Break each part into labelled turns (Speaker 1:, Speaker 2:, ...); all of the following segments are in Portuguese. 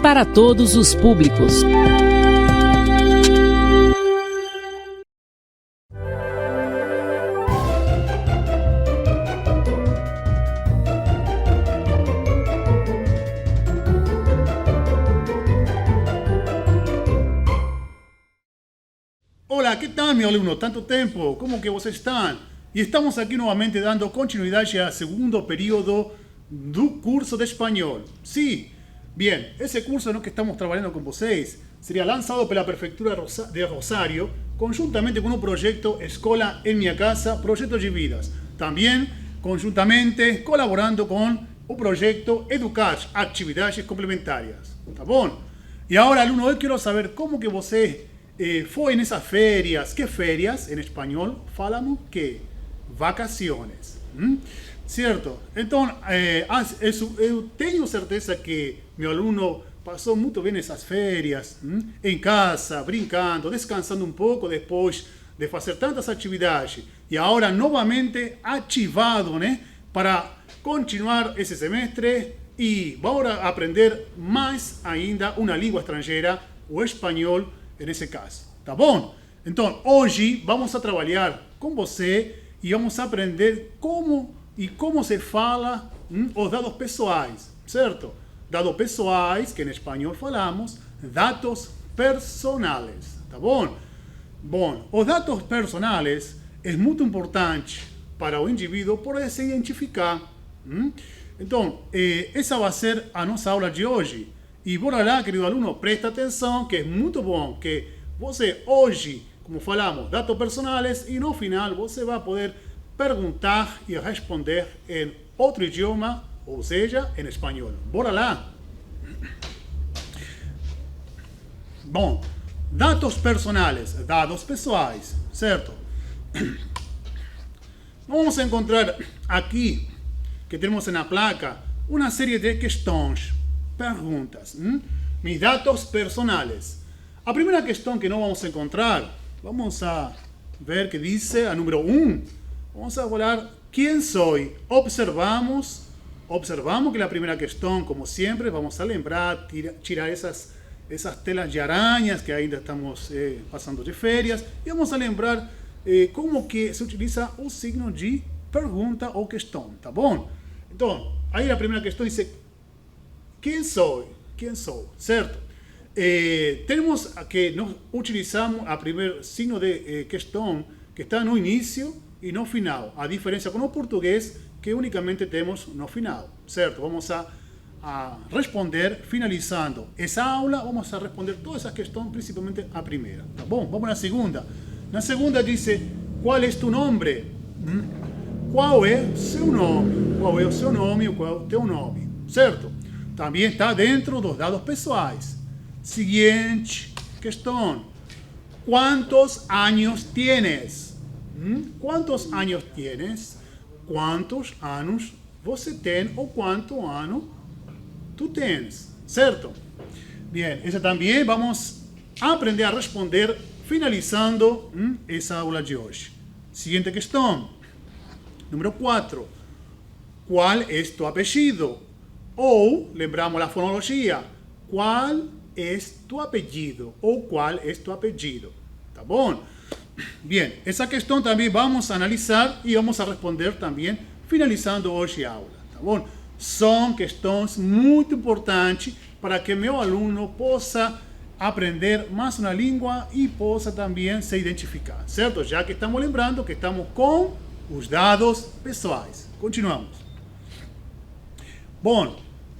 Speaker 1: para todos os públicos.
Speaker 2: Olá, que tal, meu aluno? Tanto tempo, como que vocês estão? E estamos aqui novamente dando continuidade ao segundo período do curso de espanhol. Sim, bem, esse curso no que estamos trabalhando com vocês seria lançado pela Prefeitura de Rosário, conjuntamente com o projeto Escola em Minha Casa, Projeto de Vidas. Também, conjuntamente, colaborando com o projeto Educar, Atividades Complementárias. Tá bom? E agora, aluno, eu quero saber como que você foi nessas férias. Que férias? Em espanhol falamos que vacaciones. Certo? Então, eu tenho certeza que meu aluno passou muito bem nessas férias, em casa, brincando, descansando um pouco depois de fazer tantas atividades. E agora, novamente, ativado, né? Para continuar esse semestre e vamos aprender mais ainda uma língua estrangeira, o espanhol, nesse caso, tá bom? Então, hoje vamos a trabalhar com você e vamos aprender como se fala os dados pessoais, certo? Dados pessoais, que em espanhol falamos, dados personales, tá bom? Bom, os dados personales é muito importante para o indivíduo poder se identificar. Então, essa vai ser a nossa aula de hoje. E bora lá, querido aluno, presta atenção, que é muito bom que você hoje, como falamos, dados personales, e no final você vai poder perguntar e responder em outro idioma, ou seja, em espanhol. Bora lá? Bom, dados personales, dados pessoais, certo? Vamos encontrar aqui, que temos na placa, uma série de questões. Perguntas. Mis datos personales. A primeira questão que nós vamos encontrar, vamos a ver que diz a número 1. Vamos a falar quem sou. Observamos que a primeira questão, como sempre, vamos a lembrar, tirar essas telas de aranhas que ainda estamos passando de férias, e vamos a lembrar como que se utiliza o signo de pergunta ou questão, tá bom? Então, aí a primeira questão diz quem sou, certo? Temos que nós utilizamos o primeiro signo de questão que está no início e no final. A diferença com o português que unicamente temos no final, certo? Vamos a responder finalizando essa aula. Vamos a responder todas as questões, principalmente a primeira, tá bom? Vamos na segunda. Na segunda diz qual é tu nome? Qual é o seu nome? Qual é o seu nome ou qual é o teu nome, certo? Também está dentro dos dados pessoais. Seguinte questão. ¿Cuántos años tienes? ¿Cuántos años tienes? Quantos anos você tem ou quanto ano tu tens, certo? Bem, essa também vamos aprender a responder finalizando essa aula de hoje. Seguinte questão. Número 4. Qual é tu apellido? Ou, lembramos a fonologia, qual é tu apellido? Ou qual é tu apellido? Tá bom? Bem, essa questão também vamos analisar e vamos a responder também, finalizando hoje a aula. Tá bom? São questões muito importantes para que meu aluno possa aprender mais uma língua e possa também se identificar, certo? Já que estamos lembrando que estamos com os dados pessoais. Continuamos. Bom, o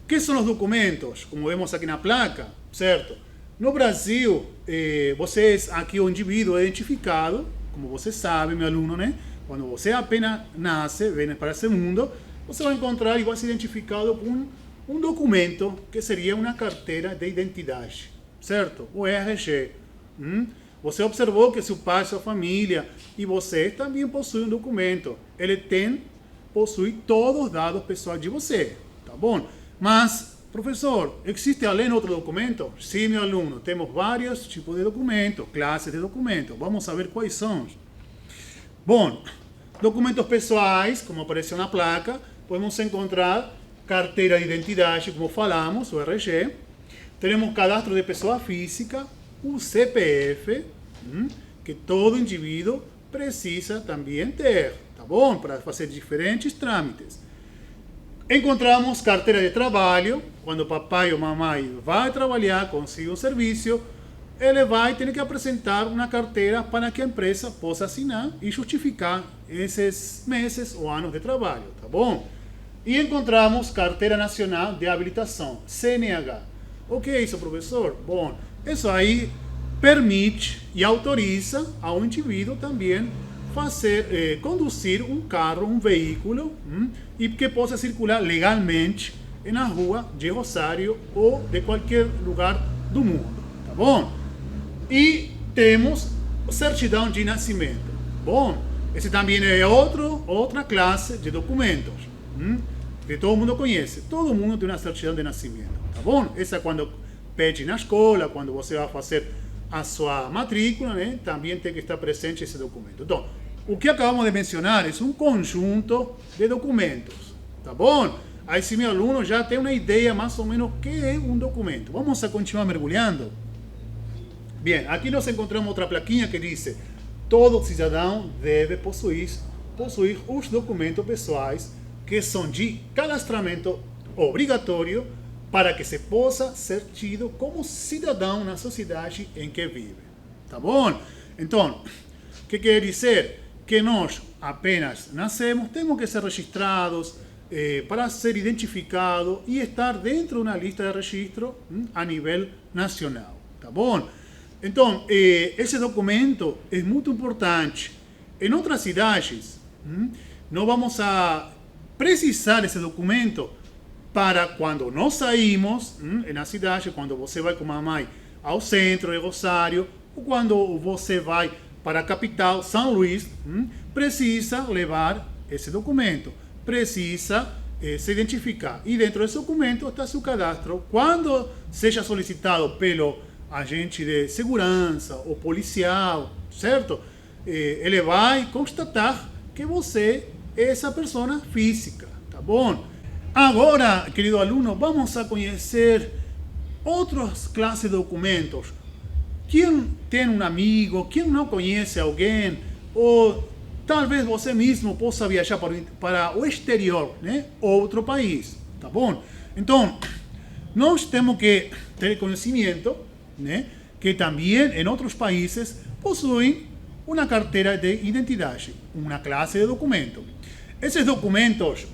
Speaker 2: que são os documentos? Como vemos aqui na placa, certo? No Brasil, vocês aqui o indivíduo é identificado, como você sabe, meu aluno, né? Quando você apenas nasce, vem para esse mundo, você vai encontrar e vai ser identificado com um documento que seria uma carteira de identidade, certo? O RG. Você observou que seu pai, sua família e você também possuem um documento. Ele possui todos os dados pessoais de você, tá bom? Mas, professor, existe além outro documento? Sim, meu aluno, temos vários tipos de documentos, classes de documentos. Vamos saber quais são. Bom, documentos pessoais, como apareceu na placa, podemos encontrar carteira de identidade, como falamos, o RG. Tenemos cadastro de pessoa física, o CPF, que todo indivíduo precisa também ter, tá bom? Para fazer diferentes trâmites. Encontramos carteira de trabalho, quando papai ou mamãe vai trabalhar, consegue um serviço, ele vai ter que apresentar uma carteira para que a empresa possa assinar e justificar esses meses ou anos de trabalho, tá bom? E encontramos carteira nacional de habilitação, CNH. O que é isso, professor? Bom, isso aí permite e autoriza ao indivíduo também conduzir um carro, um veículo, e que possa circular legalmente na rua de Rosário ou de qualquer lugar do mundo, tá bom? E temos certidão de nascimento. Bom, esse também é outra classe de documentos, que todo mundo conhece. Todo mundo tem uma certidão de nascimento, tá bom? Essa é quando pede na escola, quando você vai fazer a sua matrícula, né? Também tem que estar presente esse documento. Então, o que acabamos de mencionar é um conjunto de documentos, tá bom? Aí se meu aluno já tem uma ideia mais ou menos o que é um documento. Vamos a continuar mergulhando. Bem, aqui nós encontramos outra plaquinha que diz: todo cidadão deve possuir os documentos pessoais que são de cadastramento obrigatório para que se possa ser tido como cidadão na sociedade em que vive. Tá bom? Então, o que quer dizer? Que nós apenas nascemos, temos que ser registrados para ser identificados e estar dentro de uma lista de registro a nível nacional. Tá bom? Então, esse documento é muito importante. Em outras cidades, não vamos a precisar desse documento para quando nós saímos na cidade, quando você vai com a mamãe ao centro de Rosário, ou quando você vai para a capital, São Luís, precisa levar esse documento, precisa se identificar. E dentro desse documento está seu cadastro. Quando seja solicitado pelo agente de segurança ou policial, certo? Ele vai constatar que você é essa pessoa física, tá bom? Agora, querido aluno, vamos a conhecer outras classes de documentos. Quem tem um amigo, quem não conhece alguém, ou talvez você mesmo possa viajar para o exterior, né? Outro país, tá bom? Então, nós temos que ter conhecimento, né? Que também em outros países possuem uma carteira de identidade, uma classe de documento. Esses documentos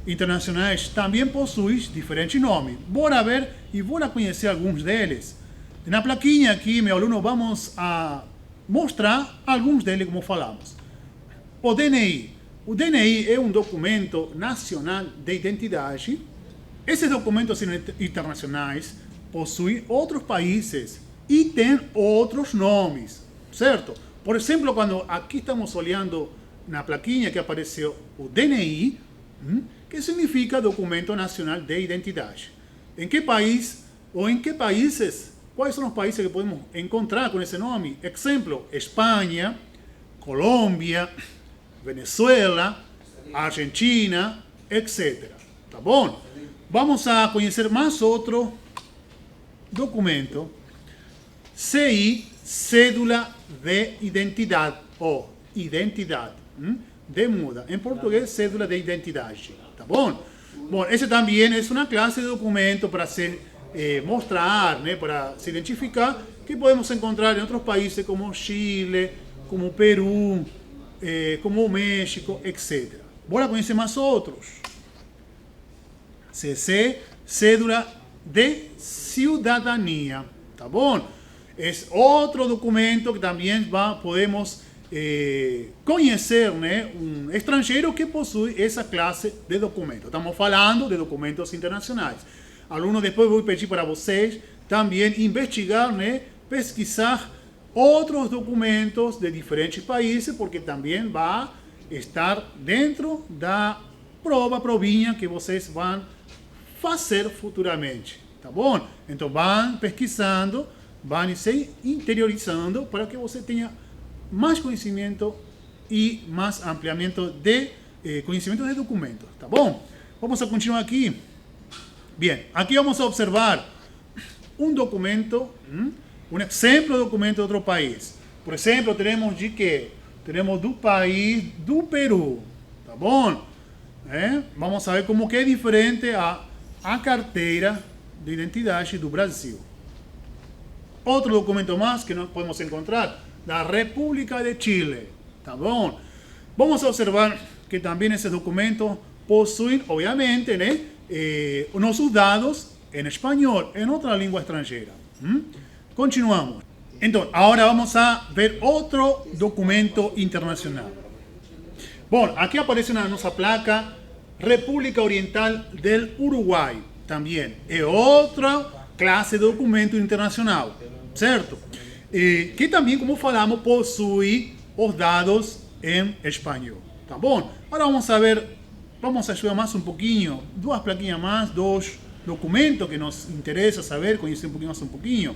Speaker 2: internacionais também possuem diferentes nomes. Bora ver e bora conhecer alguns deles. Na plaquinha aqui, meu aluno, vamos a mostrar alguns deles, como falamos. O DNI. O DNI é um documento nacional de identidade. Esses documentos internacionais possuem outros países e têm outros nomes, certo? Por exemplo, quando aqui estamos olhando na plaquinha que apareceu o DNI, que significa Documento Nacional de Identidade. Em que país ou em que países, quais são os países que podemos encontrar com esse nome? Exemplo, Espanha, Colômbia, Venezuela, Argentina, etc. Tá bom? Vamos a conhecer mais outro documento. CI, Cédula de Identidade, ou Identidade, de muda. Em português, Cédula de Identidade. Tá bom? Bom, esse também é uma classe de documento para se mostrar, né, para se identificar, que podemos encontrar em outros países como Chile, como Peru, como México, etc. Bora conhecer mais outros. CC, Cédula de Cidadania. Tá bom? É outro documento que também podemos conhecer, né, um estrangeiro que possui essa classe de documento. Estamos falando de documentos internacionais. Aluno, depois vou pedir para vocês também investigar, né, pesquisar outros documentos de diferentes países, porque também vai estar dentro da provinha que vocês vão fazer futuramente, tá bom? Então vão pesquisando, vão se interiorizando para que você tenha mais conhecimento e mais ampliamento de conhecimento de documentos, tá bom? Vamos a continuar aqui. Bien, aqui vamos a observar um documento, um exemplo de documento de outro país. Por exemplo, teremos de quê? Teremos do país do Peru, tá bom? Vamos saber como que é diferente a carteira de identidade do Brasil. Outro documento mais que nós podemos encontrar, da República de Chile, tá bom? Vamos observar que também esses documentos possuem, obviamente, né, nossos dados em espanhol, em outra língua estrangeira. Continuamos. Então, agora vamos a ver outro documento internacional. Bom, aqui aparece na nossa placa República Oriental del Uruguai, também. É outra classe de documento internacional, certo? Que também, como falamos, possui os dados em espanhol, tá bom? Agora vamos a ver, vamos ajudar mais um pouquinho, duas plaquinhas mais, dois documentos que nos interessa saber, conhecer um pouquinho mais um pouquinho.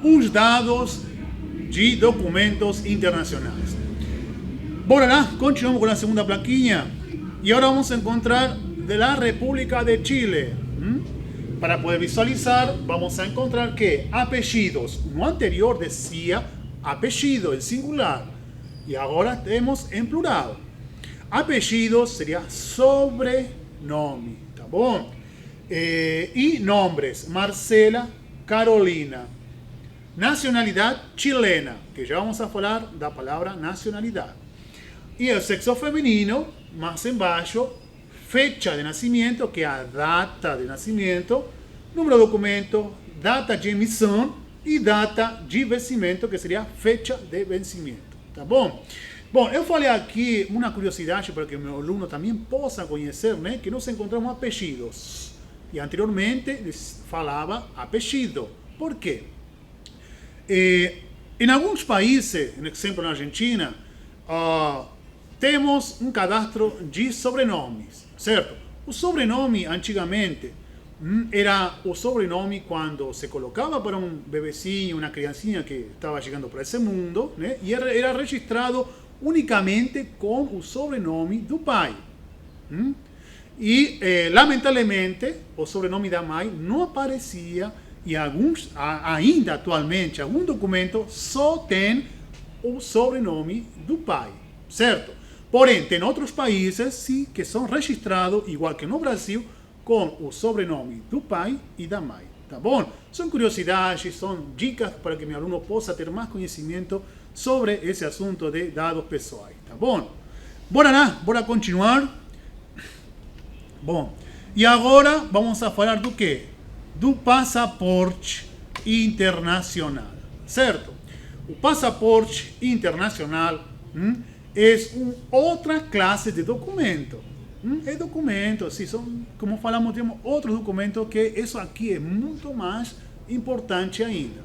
Speaker 2: Os dados de documentos internacionais. Bora lá, continuamos com a segunda plaquinha. E agora vamos a encontrar de la República de Chile. Para poder visualizar, vamos a encontrar que apellidos, no anterior decía apellido, el singular, y ahora tenemos en plural. Apellidos sería sobrenome, ¿tá bom? Y nombres, Marcela, Carolina. Nacionalidad chilena, que ya vamos a hablar de la palabra nacionalidad. Y el sexo femenino, más embaixo, fecha de nacimiento, que es a data de nacimiento, número de documento, data de emissão e data de vencimento, que seria fecha de vencimento, tá bom? Bom, eu falei aqui uma curiosidade para que o meu aluno também possa conhecer, né, que nós encontramos apellidos. E anteriormente eles falava apellido. Por quê? Em alguns países, por exemplo na Argentina, temos um cadastro de sobrenomes, certo? O sobrenome, antigamente, era o sobrenome quando se colocava para um bebecinho, uma criancinha que estava chegando para esse mundo, né? E era registrado unicamente com o sobrenome do pai. E, lamentavelmente, o sobrenome da mãe não aparecia e alguns, ainda atualmente, algum documento só tem o sobrenome do pai, certo? Porém, tem outros países, sim, que são registrados, igual que no Brasil, com o sobrenome do pai e da mãe, tá bom? São curiosidades, são dicas para que meu aluno possa ter mais conhecimento sobre esse assunto de dados pessoais, tá bom? Bora lá, bora continuar. Bom, e agora vamos a falar do quê? Do passaporte internacional, certo? O passaporte internacional é outra classe de documento. É documento, assim, como falamos, temos outro documento que isso aqui é muito mais importante ainda.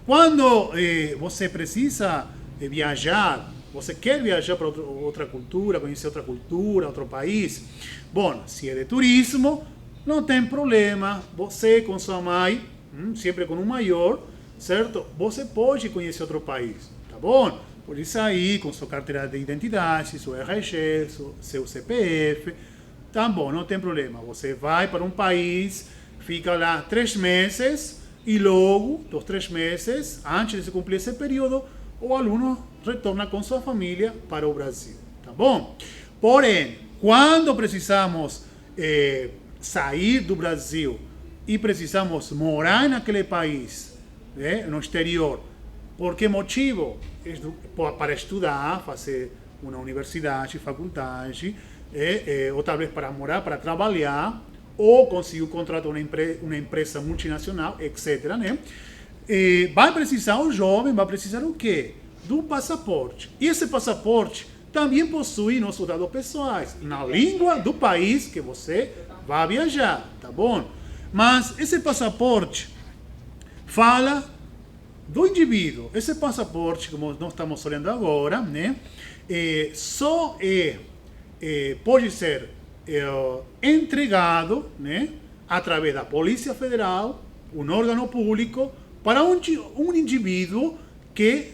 Speaker 2: Quando você precisa viajar, você quer viajar para outra cultura, conhecer outra cultura, outro país, bom, se é de turismo, não tem problema, você com sua mãe, sempre com um maior, certo? Você pode conhecer outro país, tá bom? Pode sair com sua carteira de identidade, seu RG, seu CPF, tá bom, não tem problema. Você vai para um país, fica lá 3 meses e logo, dos 3 meses, antes de se cumprir esse período, o aluno retorna com sua família para o Brasil, tá bom? Porém, quando precisamos sair do Brasil e precisamos morar naquele país, no exterior, por que motivo? Para estudar, fazer uma universidade, faculdade, ou talvez para morar, para trabalhar, ou conseguir um contrato uma empresa multinacional, etc. Né? Vai precisar, o jovem vai precisar o quê? Do passaporte. E esse passaporte também possui nossos dados pessoais, na língua do país que você vai viajar, tá bom? Mas esse passaporte fala do indivíduo. Esse passaporte, como nós estamos olhando agora, né, só pode ser entregado, né, através da Polícia Federal, um órgão público, para um indivíduo que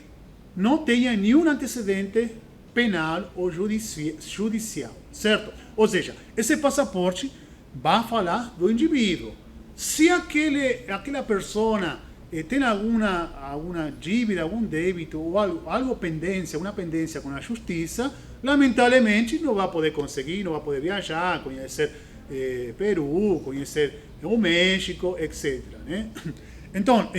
Speaker 2: não tenha nenhum antecedente penal ou judicial, certo? Ou seja, esse passaporte vai falar do indivíduo. Se aquela pessoa tem alguma dívida, algum débito ou algo pendência, uma pendência com a justiça, lamentavelmente não vai poder conseguir, não vai poder viajar, conhecer Peru, conhecer o México, etc. Né? Então,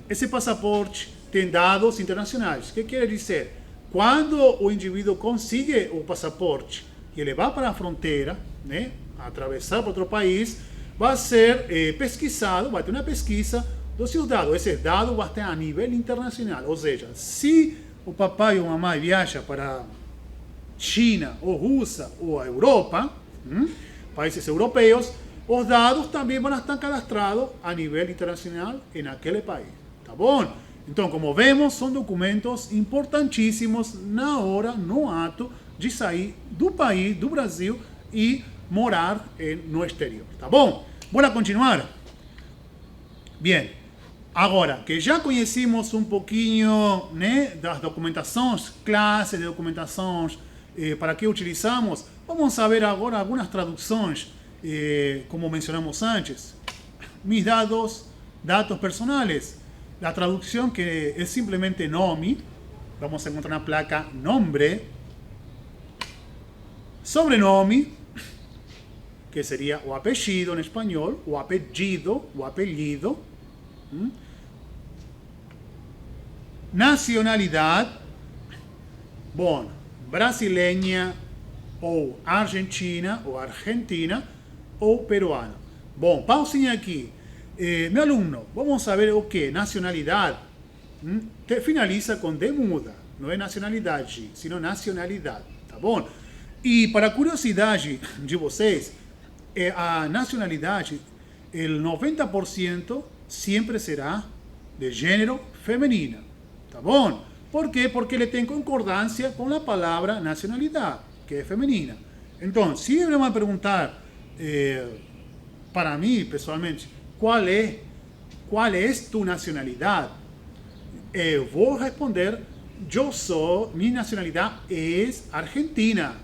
Speaker 2: esse passaporte tem dados internacionais. O que quer dizer? Quando o indivíduo consegue o passaporte e ele vai para a fronteira, né, atravessar para outro país, vai ser pesquisado, vai ter uma pesquisa dos seus dados. Esse dado vai estar a nível internacional. Ou seja, se o papai ou a mamãe viaja para China, ou Rússia, ou a Europa, países europeus, os dados também vão estar cadastrados a nível internacional naquele país. Tá bom? Então, como vemos, são documentos importantíssimos na hora, no ato de sair do país, do Brasil, e morar no exterior. Tá bom? Bora continuar? Bem, agora que já conhecemos um pouquinho, né, das documentações, classes de documentações, para que utilizamos, vamos ver agora algumas traduções, como mencionamos antes. Mis datos personales. La traducción que es simplemente nome, vamos a encontrar una placa nombre, sobrenome, que sería o apellido en español, o apellido, nacionalidad, bueno, brasileña, ou argentina, ou peruana. Bom, pausinha aqui. Meu aluno, vamos saber o que? Nacionalidade. Finaliza com D muda. Não é nacionalidade, sino nacionalidade. Tá bom? E para curiosidade de vocês, a nacionalidade, o 90% sempre será de gênero feminino. Tá bom? Por quê? Porque ele tem concordância com a palavra nacionalidade, que é feminina. Então, se ele vai perguntar para mim, pessoalmente, qual é tu nacionalidade? Eu vou responder, minha nacionalidade é argentina,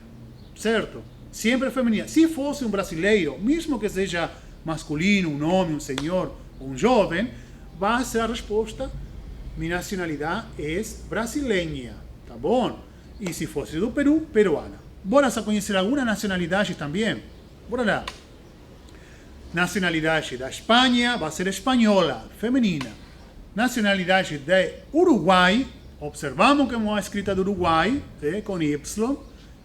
Speaker 2: certo? Sempre feminina. Se fosse um brasileiro, mesmo que seja masculino, um homem, um senhor, um jovem, vai ser a resposta, minha nacionalidade é brasileira, tá bom? E se fosse do Peru, peruana. Bora conhecer alguma nacionalidade também? Bora lá. Nacionalidade da Espanha vai ser espanhola, feminina. Nacionalidade de Uruguai, observamos como a escrita do Uruguai, com Y.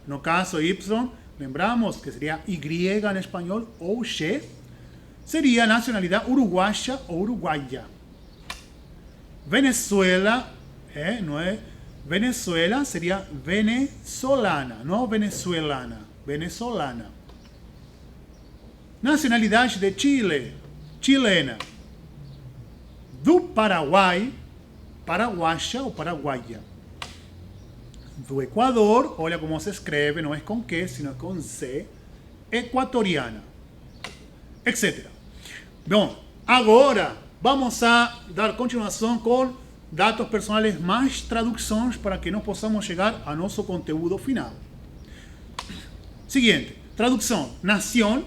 Speaker 2: No caso Y, lembramos que seria Y em espanhol ou X. Seria nacionalidade uruguaia ou uruguaia. Venezuela, não é? Venezuela seria venezolana, não venezuelana, venezolana. Nacionalidade de Chile, chilena. Do Paraguai, paraguaia ou paraguaia. Do Equador, olha como se escreve, não é com Q, sino com Z, equatoriana, etc. Bom, agora vamos a dar continuação com dados personais mais traduções para que nós possamos chegar ao nosso conteúdo final. Seguinte, tradução, nação,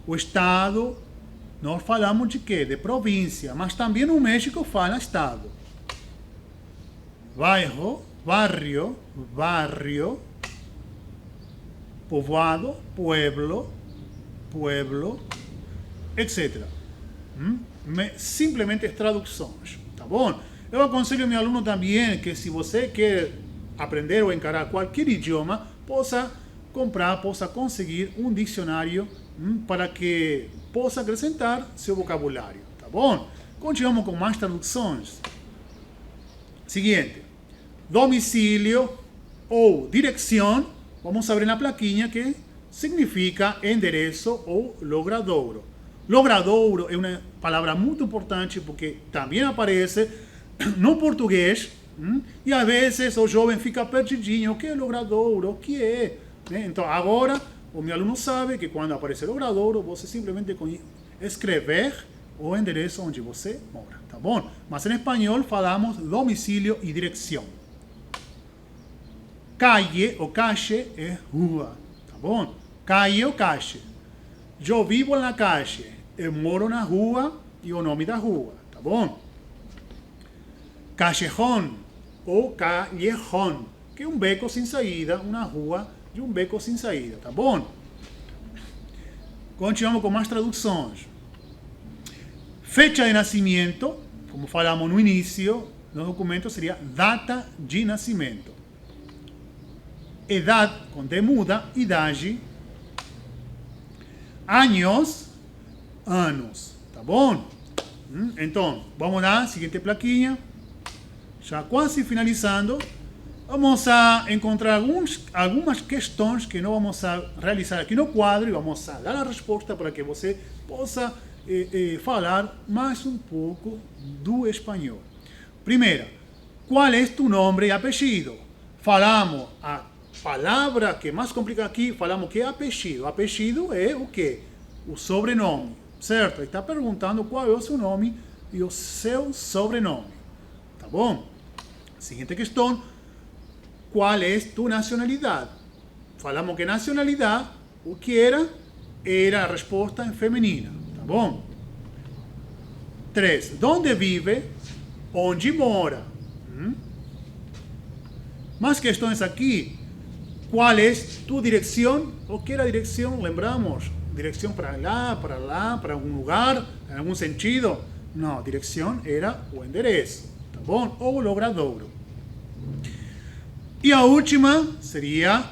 Speaker 2: o estado, nós falamos de quê? De província, mas também no México fala estado. Bairro, barrio, povoado, pueblo, etc. Simplesmente traduções, tá bom? Eu aconselho ao meu aluno também que se você quer aprender ou encarar qualquer idioma, possa comprar, possa conseguir um dicionário para que possa acrescentar seu vocabulário, tá bom? Continuamos com mais traduções. Seguinte, domicílio ou direção, vamos abrir na plaquinha que significa endereço ou logradouro. Logradouro é uma palavra muito importante porque também aparece no português e às vezes o jovem fica perdidinho. O que é logradouro? O que é? Então agora o meu aluno sabe que quando aparece logradouro, você simplesmente escrever o endereço onde você mora, tá bom? Mas em espanhol falamos domicílio e direção. Calle ou calle é rua, tá bom? Calle ou calle. Eu vivo na calle. Eu moro na rua e o nome da rua, tá bom? Callejón ou callejón, que é um beco sem saída, uma rua de um beco sem saída, tá bom? Continuamos com mais traduções. Fecha de nascimento, como falamos no início, no documento seria data de nascimento. Edad, com D muda, idade. Anos, anos, tá bom? Então, vamos lá, seguinte plaquinha. Já quase finalizando. Vamos a encontrar algumas questões que nós vamos a realizar aqui no quadro e vamos a dar a resposta para que você possa falar mais um pouco do espanhol. Primeira, qual é tu nome e apelido? Falamos a palavra que mais complica aqui, falamos que é apelido. Apelido é o quê? O sobrenome, certo? Está perguntando qual é o seu nome e o seu sobrenome. Tá bom? Seguinte questão. Qual é tu nacionalidade? Falamos que nacionalidade, o que era? Era a resposta em feminina, tá bom? 3. Onde vive? Onde mora? Mais questões aqui. Qual é tu direção? O que era a direção? Lembramos? Direção para lá, para algum lugar, em algum sentido? Não, direção era o endereço, tá bom? Ou o logradouro. E a última seria,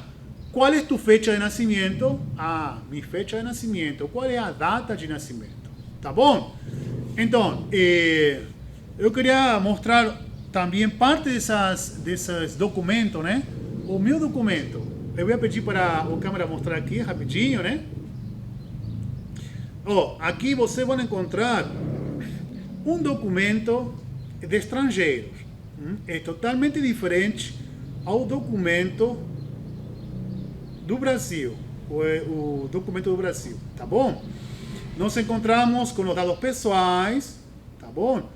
Speaker 2: qual é tu fecha de nascimento? Ah, minha fecha de nascimento. Qual é a data de nascimento? Tá bom? Então, eu queria mostrar também parte desses documentos, né? O meu documento. Eu vou pedir para a câmera mostrar aqui rapidinho, né? Aqui você vai encontrar um documento de estrangeiros. É totalmente diferente ao documento do Brasil, o documento do Brasil, tá bom? Nós encontramos com os dados pessoais, tá bom?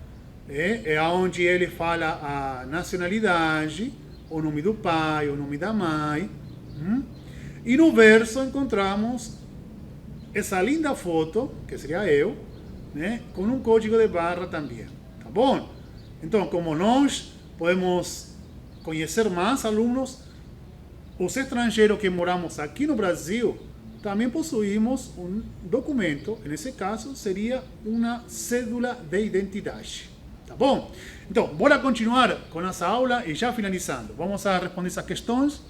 Speaker 2: É onde ele fala a nacionalidade, o nome do pai, o nome da mãe. E no verso encontramos essa linda foto, que seria eu, né? Com um código de barra também, tá bom? Então, como nós podemos conhecer mais alunos, os estrangeiros que moramos aqui no Brasil, também possuímos um documento, nesse caso seria uma cédula de identidade, tá bom? Então, bora continuar com essa aula e já finalizando. Vamos a responder essas questões.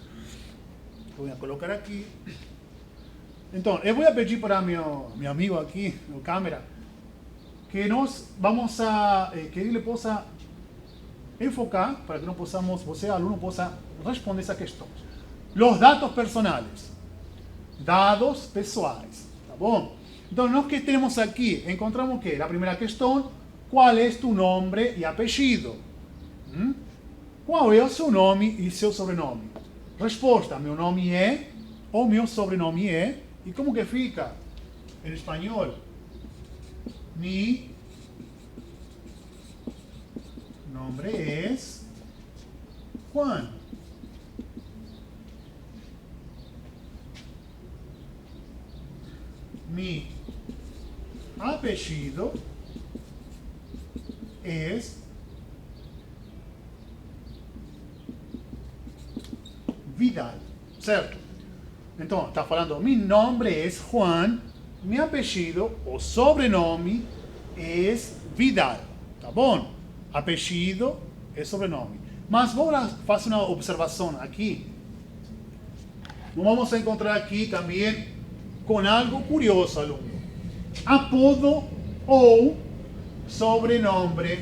Speaker 2: Vou colocar aqui. Então, eu vou pedir para meu amigo aqui, no câmera, que nós vamos a, que ele possa enfocar para que você, aluno, possa responder essa questão. Os dados personais. Dados pessoais. Tá bom? Então, nós que temos aqui, encontramos o quê? A primeira questão, qual é tu nome e apelido? Qual é o seu nome e seu sobrenome? Resposta, meu nome é, ou meu sobrenome é, e como que fica em espanhol? Mi nombre es Juan. Mi apellido es Vidal, certo? Então, está falando, mi nombre es Juan, mi apellido, o sobrenome, es Vidal, tá bom? Apellido é sobrenome. Mas vamos fazer uma observação aqui. Vamos encontrar aqui também com algo curioso, aluno. Apodo ou sobrenome.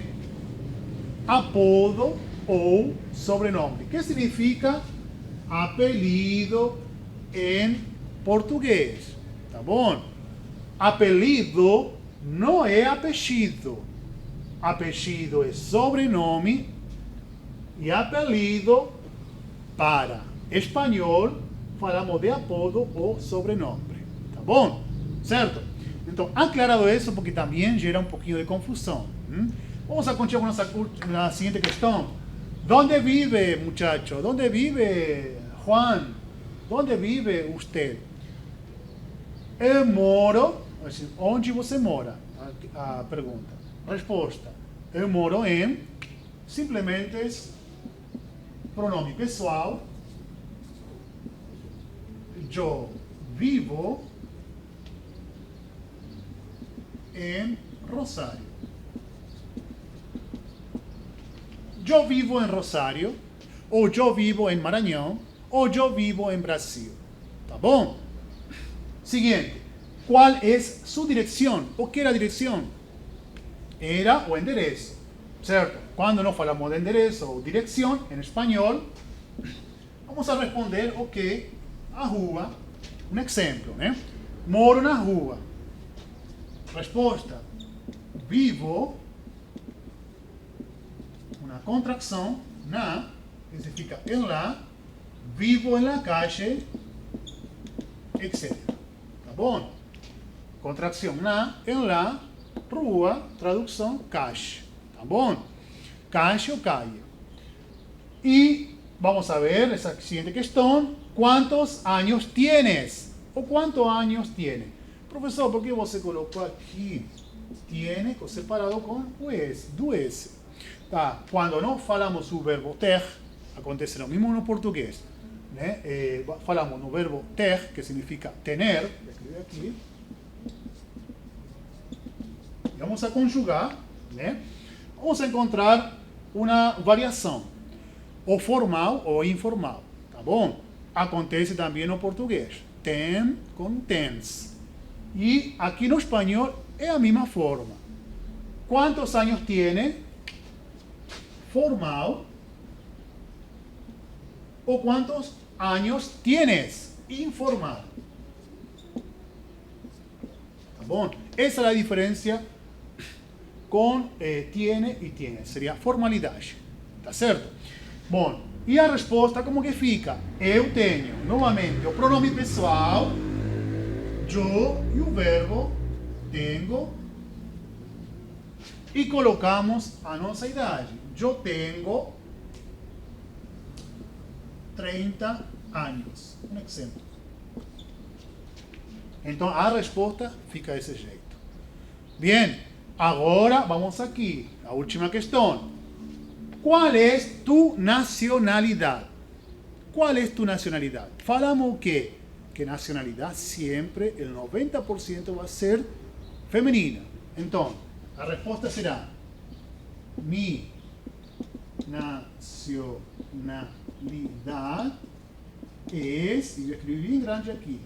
Speaker 2: Apodo ou sobrenome. Que significa apelido em português. Tá bom? Apelido não é apelido. Apelido é sobrenome e apelido para espanhol falamos de apodo ou sobrenome. Tá bom? Certo? Então, aclarado isso, porque também gera um pouquinho de confusão. Vamos a continuar com a seguinte questão. ¿Dónde vive, muchacho? ¿Dónde vive Juan? ¿Dónde vive usted? Eu moro, assim, onde você mora? A pergunta. Resposta. Eu moro em, simplesmente é pronome pessoal. Eu vivo em Rosário. Eu vivo em Rosário, ou eu vivo em Maranhão, ou eu vivo em Brasil. Tá bom? Seguinte. Qual é sua direção? O que era a direção? Era o endereço, certo? Quando nós falamos de endereço ou direção em espanhol, vamos a responder o que? A rua. Um exemplo, né? Moro na rua. Resposta. Vivo, uma contração, na, que significa em lá, vivo en la calle, etc. Tá bom? Contração na, em lá, rua, tradução, calle. Tá bom? Calle ou calle. E vamos a ver essa seguinte questão. ¿Cuántos años tienes? ¿O cuántos años tiene? Professor, por que você colocou aqui tiene separado com o S, do S? Tá? Quando nós falamos o verbo ter, acontece o mesmo no português. Né? Falamos no verbo ter, que significa tener. Vou escrever aqui. E vamos a conjugar. Né? Vamos a encontrar uma variação. Ou formal ou informal. Tá bom? Acontece também no português. Tem com tens. E aqui no espanhol é a mesma forma. Quantos anos tiene? Formal. Ou quantos anos tienes? Informal. Tá bom? Essa é a diferença com tiene e tiene. Seria formalidade. Tá certo? Bom, e a resposta como que fica? Eu tenho, novamente, o pronome pessoal, eu e o verbo tenho. E colocamos a nossa idade. Eu tenho 30 anos. Um exemplo. Então a resposta fica desse jeito. Bem, agora vamos aqui. A última questão. Qual é tu nacionalidade? Qual é tu nacionalidade? Falamos o quê? Que nacionalidade sempre, el 90% vai ser feminina. Então, a resposta será mi nacionalidade é, e eu escrevi bem grande aqui,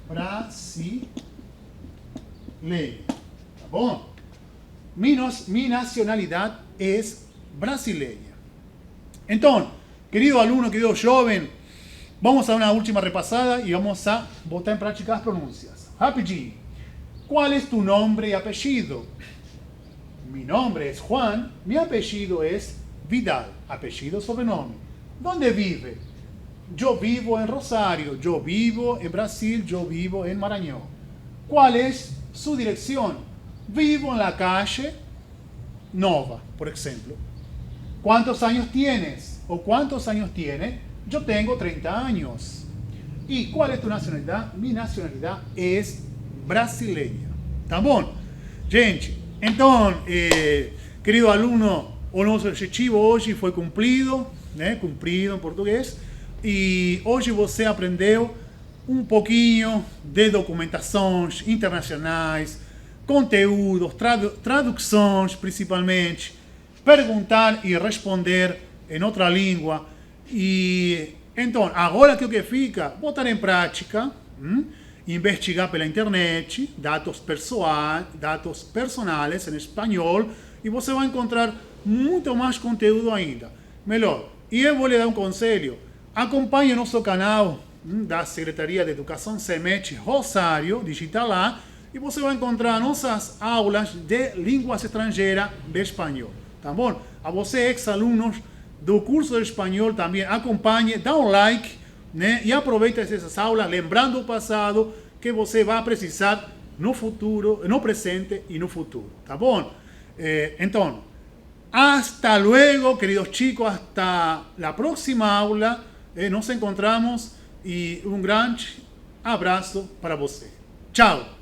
Speaker 2: brasileira. Tá bom? Mi nacionalidade é brasileira. Então, querido aluno, querido jovem, vamos a uma última repassada e vamos a botar em prática as pronúncias. Rapidinho. Qual é tu nome e apellido? Mi nombre es Juan, mi apellido es Vidal, apellido sobrenome. ¿Dónde vive? Yo vivo en Rosario, yo vivo en Brasil, yo vivo en Maranhão. ¿Cuál es su dirección? Vivo en la calle Nova, por ejemplo. ¿Cuántos años tienes? ¿O cuántos años tiene? Yo tengo 30 años. ¿Y cuál es tu nacionalidad? Mi nacionalidad es brasileira. Tá bom? Gente, então, querido aluno, o nosso objetivo hoje foi cumprido, né? Cumprido em português. E hoje você aprendeu um pouquinho de documentações internacionais, conteúdos, traduções principalmente, perguntar e responder em outra língua. E então, agora que o que fica? Botar em prática, investigar pela internet, dados personais em espanhol, e você vai encontrar muito mais conteúdo ainda. Melhor, e eu vou lhe dar um conselho, acompanhe o nosso canal da Secretaria de Educação SEMET Rosário, digita lá, e você vai encontrar nossas aulas de línguas estrangeiras de espanhol, tá bom? A você, ex-alunos do curso de espanhol, também acompanhe, dá um like, né? E aproveite essas aulas, lembrando o passado, que você vai precisar no futuro, no presente e no futuro, tá bom? Então, hasta luego, queridos chicos, hasta la próxima aula, nos encontramos y un gran abraço para você. Tchau!